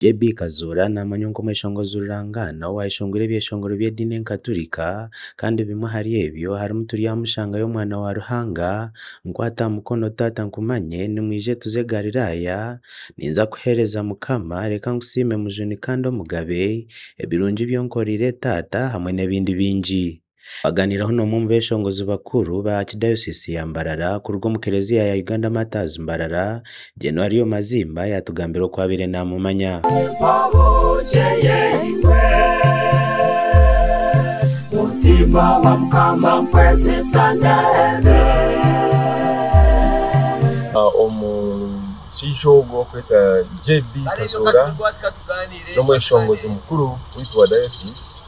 JB Kazura namanyonko mweshongo zurangana wayishongore byeshongoro by'edini Nkatolika kandi bimwe hari ebyo harimu turyamushanga y'omwana wa Ruhanga nkwata mukono tata nkumanye nimwije tuze Galilaya ninza kuhereza Mukama reka ngusime mujuni kandi omugabe ebirungi byonkorire tata hamwe n'ebindi bingi. Baganiraho n'omwe mu beshongozi bakuru ba Archdiocese ya Mbarara ku rwo mu Keleziya ya Uganda Martyrs Mbarara January Mazimba yatugambira ko abire namumanya. Mutima wa Mukama mpweze omushishogo kweta JB Kazura n'omweshongozi mukuru witwa diocese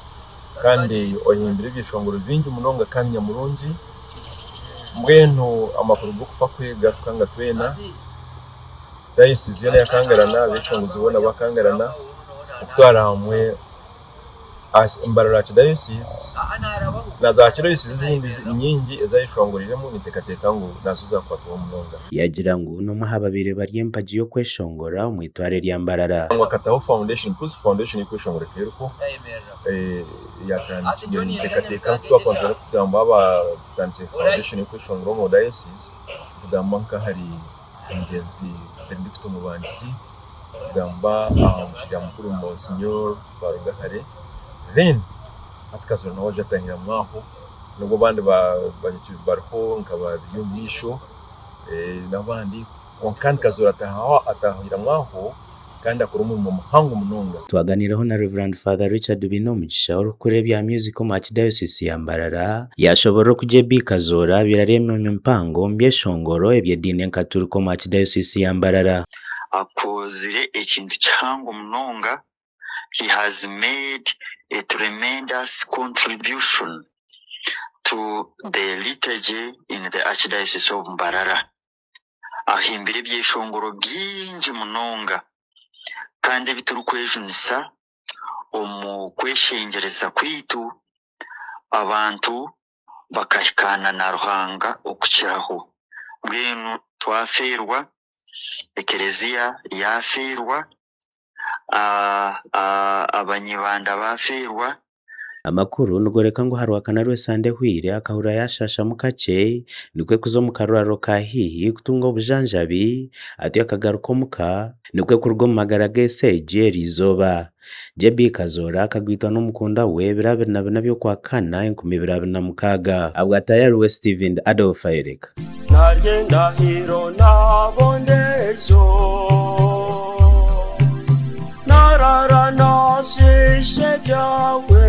kandi oyimbira ibyeshongoro bingi munonga kandi nyamurungi mbwenu amakuru go kufa kwega tukanga twena diocese yone yakangarana beshongozi bona bakangarana okutwara hamwe Mbarara Archdiocese na za Archdiocese zindi nyingi ezayishongoriremo nitekateka ngo nazuza kwatwa munonga yagira ngo no muhababire bari empaji yo kweshongora umwitware rya Mbarara ngo kataho foundation plus foundation kweshongora kereko yatangiye nitekateka twakonzera kugamba abatangiye foundation kweshongora mu diocese tugamba nka hari ingenzi Benedicto Mubanzi tugamba umushira mukuru Monsignor Barugahare then atkazura nawe jatangira mwaho nubwo bandi bariho nkaba yumisho nabandi onkandi kazura atahira mwaho kandi akora umurimo muhango munonga. Twaganiraho na Reverend Father Richard Binomugisha urukure bya music mu Archdiocese ya Mbarara yashobora ku JB Kazura biraremwe mu mpango mbyeshongoro ebyedini Nkatolika mu Archdiocese ya Mbarara akozire ekintu cyango munonga. He has made a tremendous contribution to the liturgy in the Archdiocese of Mbarara. Ahimbire byeshongoro byinji munonga kandi biturukwejunisa omu kweshengereza kwitu abantu bakashikana na Ruhanga okukiraho. Mbwenu twaferwa Ekeleziya yaferwa abanyibanda baferwa. Amakuru nugoreka ngo harwakana rwe sande hwire akahura yashasha mukake nikwe kuzo mukaruraro kahihi kutunga obujanjabi ati akagaruko muka nikwe kurwo magara geseje rizoba. JB Kazura akagwitwa n'umukunda we birabirina byo kwa kana 2026 abwatayaruwe Steven Adolf Ereka nagenda hiro nabondejo narara nashishe byawe